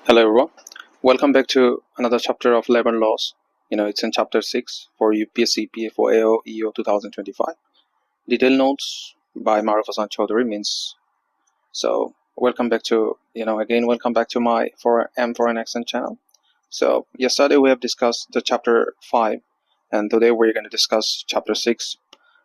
Hello everyone, welcome back to another chapter of labor laws. It's in chapter 6 for UPSC EPFO AO 2025. Detailed notes by Maruf means. So welcome back to welcome back to my for an accent channel. So yesterday we have discussed the chapter 5 and today we're going to discuss chapter 6.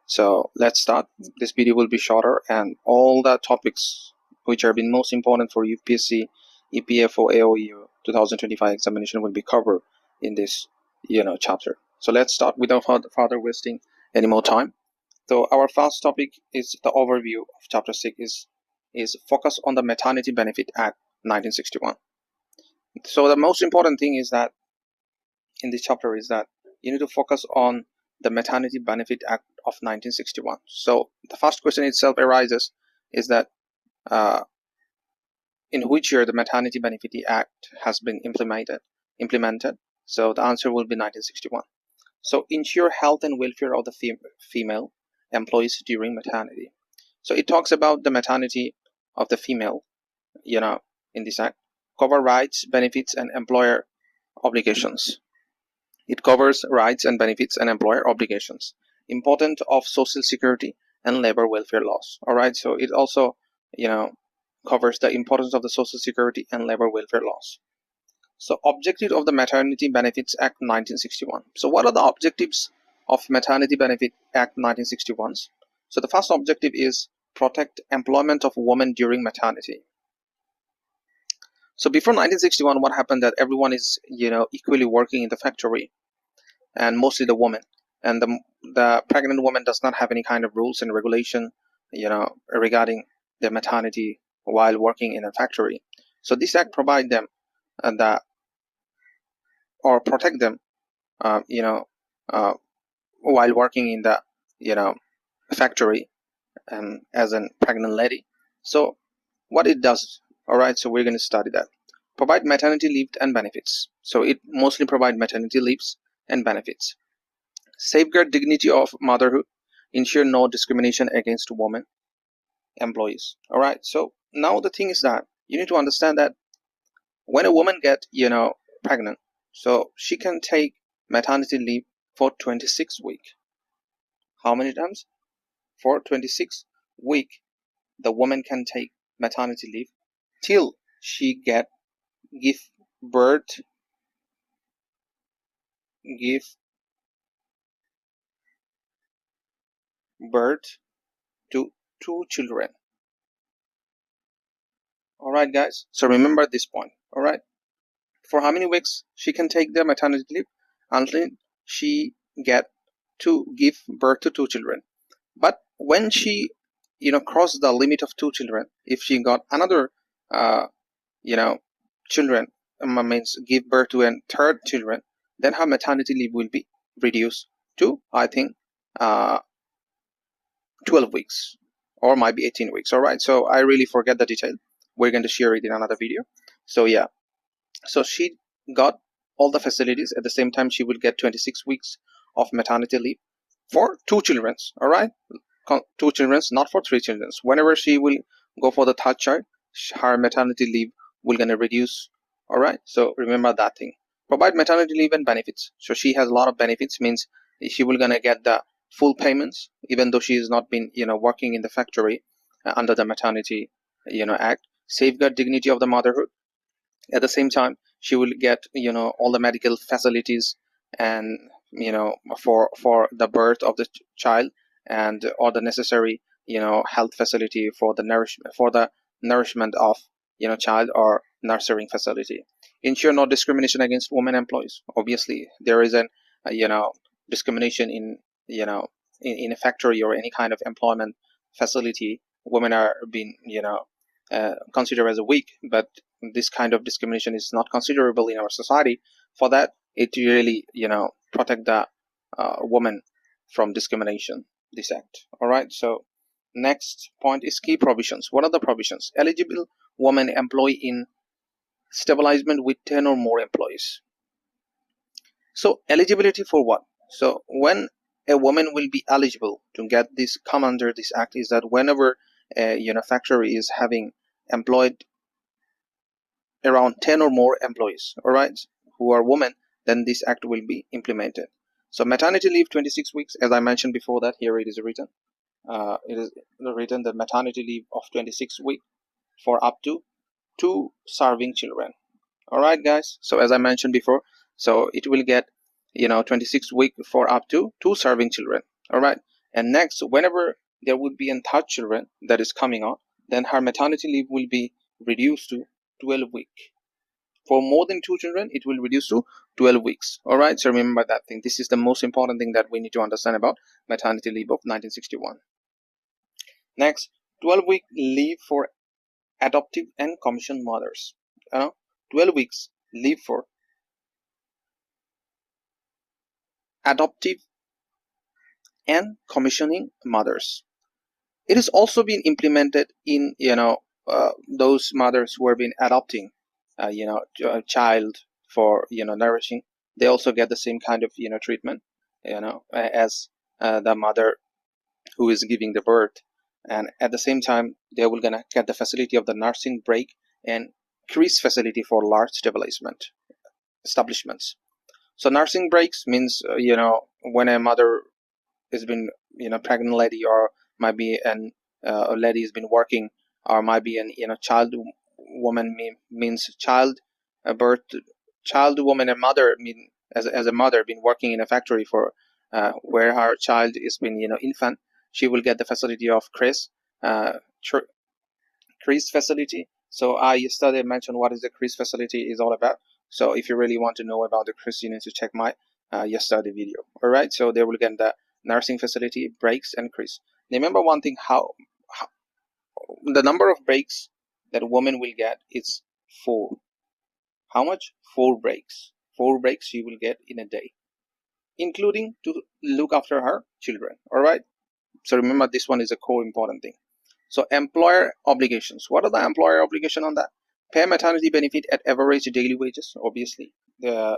So let's start. This video will be shorter and all the topics which are been most important for UPSC EPFO AO 2025 examination will be covered in this chapter. So let's start without further wasting any more time. So our first topic is the overview of chapter 6 is focus on the Maternity Benefit Act 1961. So the most important thing is that in this chapter is that you need to focus on the Maternity Benefit Act of 1961. So the first question itself arises is that in which year the Maternity Benefit Act has been implemented. So the answer will be 1961. So ensure health and welfare of the female employees during maternity. So it talks about the maternity of the female, in this act, cover rights, benefits, and employer obligations. It covers rights and benefits and employer obligations. Importance of social security and labor welfare laws. All right, so it also, covers the importance of the social security and labor welfare laws. So objective of the Maternity Benefits Act 1961. So what are the objectives of Maternity Benefit Act 1961? So the first objective is protect employment of women during maternity. So before 1961, what happened that everyone is, equally working in the factory, and mostly the woman, and the pregnant woman does not have any kind of rules and regulation, regarding their maternity while working in a factory. So this act provide them or protect them, while working in the, factory, as a pregnant lady. So what it does, all right, so we're going to study that. Provide maternity leave and benefits. So it mostly provide maternity leaves and benefits. Safeguard dignity of motherhood. Ensure no discrimination against women employees. All right, so now the thing is that you need to understand that when a woman get pregnant, so she can take maternity leave for 26 weeks. How many times? For 26 weeks the woman can take maternity leave till she give birth to 2 children. All right, guys, so remember this point. All right, for how many weeks she can take the maternity leave? Until she get to give birth to 2 children. But when she cross the limit of 2 children, if she got another children, means give birth to a third children, then her maternity leave will be reduced to, I think, 12 weeks or might be 18 weeks. All right, so I really forget the detail. We're going to share it in another video. So yeah, so she got all the facilities. At the same time, she will get 26 weeks of maternity leave for 2 children. All right, 2 children, not for 3 children. Whenever she will go for the third child, her maternity leave will gonna reduce. All right, so remember that thing. Provide maternity leave and benefits. So she has a lot of benefits, means she will gonna get the full payments even though she has not been working in the factory under the maternity act. Safeguard dignity of the motherhood. At the same time, she will get all the medical facilities and for the birth of the child, and all the necessary health facility for the nourishment of child, or nurturing facility. Ensure no discrimination against women employees. Obviously there is an discrimination in in a factory or any kind of employment facility. Women are being considered as a weak, but this kind of discrimination is not considerable in our society. For that, it really protect the woman from discrimination, this act. All right, so next point is key provisions. What are the provisions? Eligible woman employee in establishment with 10 or more employees. So eligibility for what? So when a woman will be eligible to get this, come under this act, is that whenever a factory is having employed around 10 or more employees, all right, who are women, then this act will be implemented. So maternity leave 26 weeks, as I mentioned before that, here it is written. It is written that maternity leave of 26 weeks for up to 2 serving children. All right, guys. So as I mentioned before, so it will get 26 weeks for up to 2 serving children. All right. And next, whenever there would be a third children that is coming on, then her maternity leave will be reduced to 12 weeks. For more than 2 children, it will reduce to 12 weeks. All right. So remember that thing. This is the most important thing that we need to understand about maternity leave of 1961. Next, 12-week leave for adoptive and commissioned mothers. 12 weeks leave for adoptive and commissioning mothers. It is also been implemented in those mothers who have been adopting a child for nourishing. They also get the same kind of treatment as the mother who is giving the birth, and at the same time they will gonna get the facility of the nursing break and increase facility for large establishments. So nursing breaks means when a mother has been pregnant lady, or might be a lady has been working, or might be an child woman, means child birth, child woman, and mother mean as a mother been working in a factory for where her child is been infant. She will get the facility of CRIS facility. So I yesterday mentioned what is the CRIS facility is all about. So if you really want to know about the CRIS, you need to check my yesterday video. All right. So they will get the nursing facility, breaks, and CRIS. Remember one thing: how the number of breaks that a woman will get is 4. How much? 4 breaks. 4 breaks she will get in a day, including to look after her children. All right. So remember, this one is a core important thing. So employer obligations. What are the employer obligation on that? Pay maternity benefit at average daily wages. Obviously, the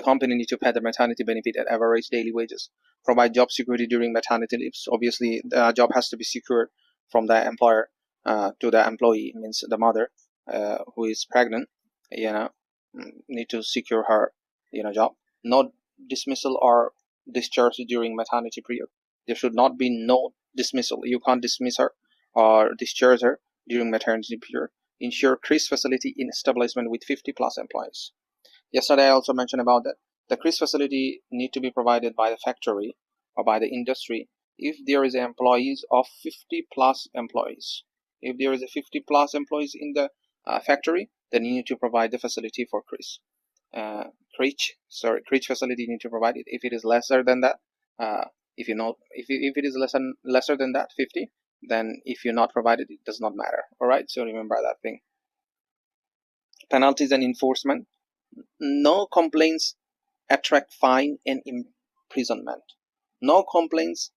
company needs to pay the maternity benefit at average daily wages. Provide job security during maternity leaves. Obviously, the job has to be secured from the employer to the employee. Means the mother who is pregnant, need to secure her job. No dismissal or discharge during maternity period. There should not be no dismissal. You can't dismiss her or discharge her during maternity period. Ensure CRIS facility in establishment with 50+ employees. Yesterday I also mentioned about that. The CRIS facility need to be provided by the factory or by the industry if there is employees of 50+ employees. If there is a 50+ employees in the factory, then you need to provide the facility for CRIS. CRIS facility, you need to provide it. If it is lesser than that, if it is lesser than that 50, then if you're not provided, it does not matter. All right, so remember that thing. Penalties and enforcement. No complaints attract fine and imprisonment. No complaints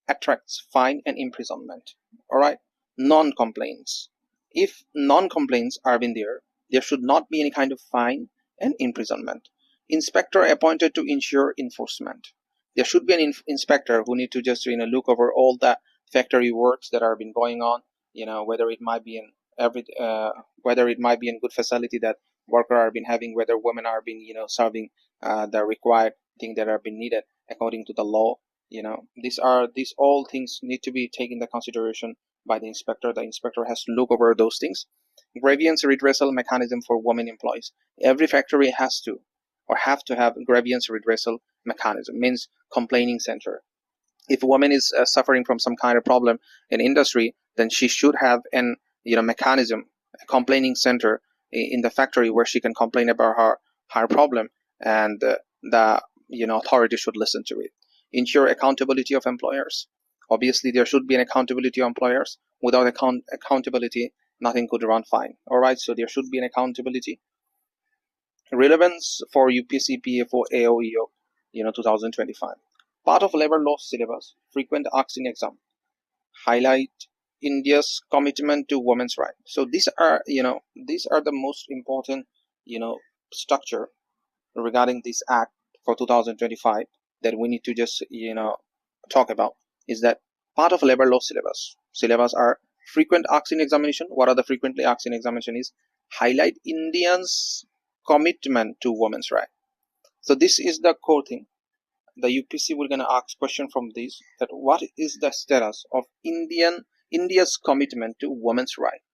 attracts fine and imprisonment. All right, non-complaints. If non-complaints are in there should not be any kind of fine and imprisonment. Inspector appointed to ensure enforcement. There should be an inspector who need to just look over all the factory works that are been going on. Whether it might be in whether it might be in good facility that worker are been having, whether women are being serving the required thing that are been needed according to the law. These all things need to be taken into consideration by the inspector. The inspector has to look over those things. Grievance redressal mechanism for women employees. Every factory has to or have to have grievance redressal mechanism, means complaining center. If a woman is suffering from some kind of problem in industry, then she should have an mechanism, a complaining center in the factory where she can complain about her problem, and the authority should listen to it. Ensure accountability of employers. Obviously, there should be an accountability of employers. Without accountability, nothing could run fine. All right, so there should be an accountability. Relevance for UPSC EPFO AO 2025. Part of labor law syllabus. Frequent asking exam. Highlight India's commitment to women's rights. So these are the most important structure regarding this act for 2025 that we need to just talk about, is that part of labor law syllabus. Syllabus are frequent asked in examination. What are the frequently asked in examination is highlight Indians' commitment to women's rights. So this is the core thing. The UPSC will gonna ask question from this, that what is the status of India's commitment to women's rights.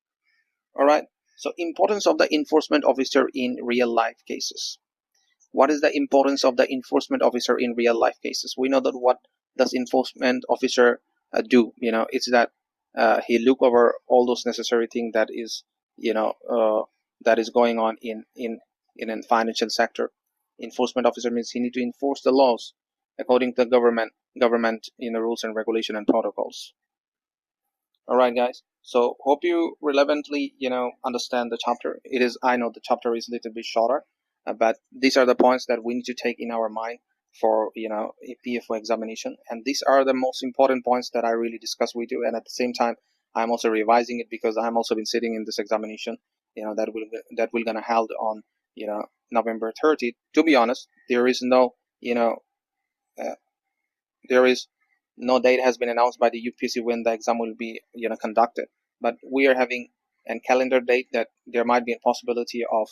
All right. So importance of the enforcement officer in real life cases. What is the importance of the enforcement officer in real life cases? We know that what does enforcement officer do? It's that he look over all those necessary things that is that is going on in a financial sector. Enforcement officer means he need to enforce the laws according to the government rules and regulation and protocols. All right, guys. So hope you relevantly understand the chapter. I know the chapter is a little bit shorter, but these are the points that we need to take in our mind for a PFO examination, and these are the most important points that I really discuss with you. And at the same time, I'm also revising it because I'm also been sitting in this examination that will gonna held on November 30th. To be honest, there is no there is no date has been announced by the UPSC when the exam will be conducted, but we are having a calendar date that there might be a possibility of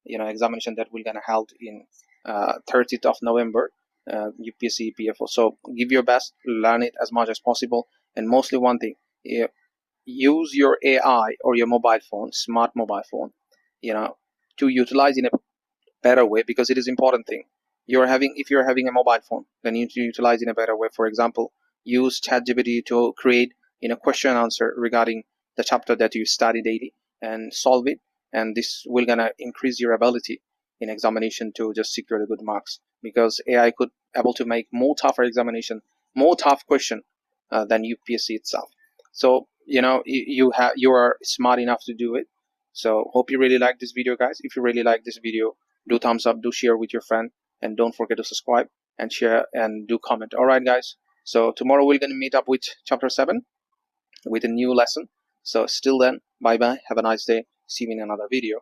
examination that will gonna held in 30th of November, UPSC EPFO. So give your best, learn it as much as possible, and mostly one thing, use your AI or your mobile phone, smart mobile phone, to utilize in a better way, because it is important thing. If you're having a mobile phone, then you need to utilize in a better way. For example, use ChatGPT to create question and answer regarding the chapter that you study daily and solve it, and this will gonna increase your ability in examination to just secure the good marks, because AI could able to make more tougher examination, more tough question than UPSC itself. So you are smart enough to do it. So hope you really like this video, guys. If you really like this video, do thumbs up, do share with your friend, and don't forget to subscribe and share and do comment. All right, guys. So tomorrow we're gonna meet up with chapter 7 with a new lesson. So still then, bye bye, have a nice day, see you in another video.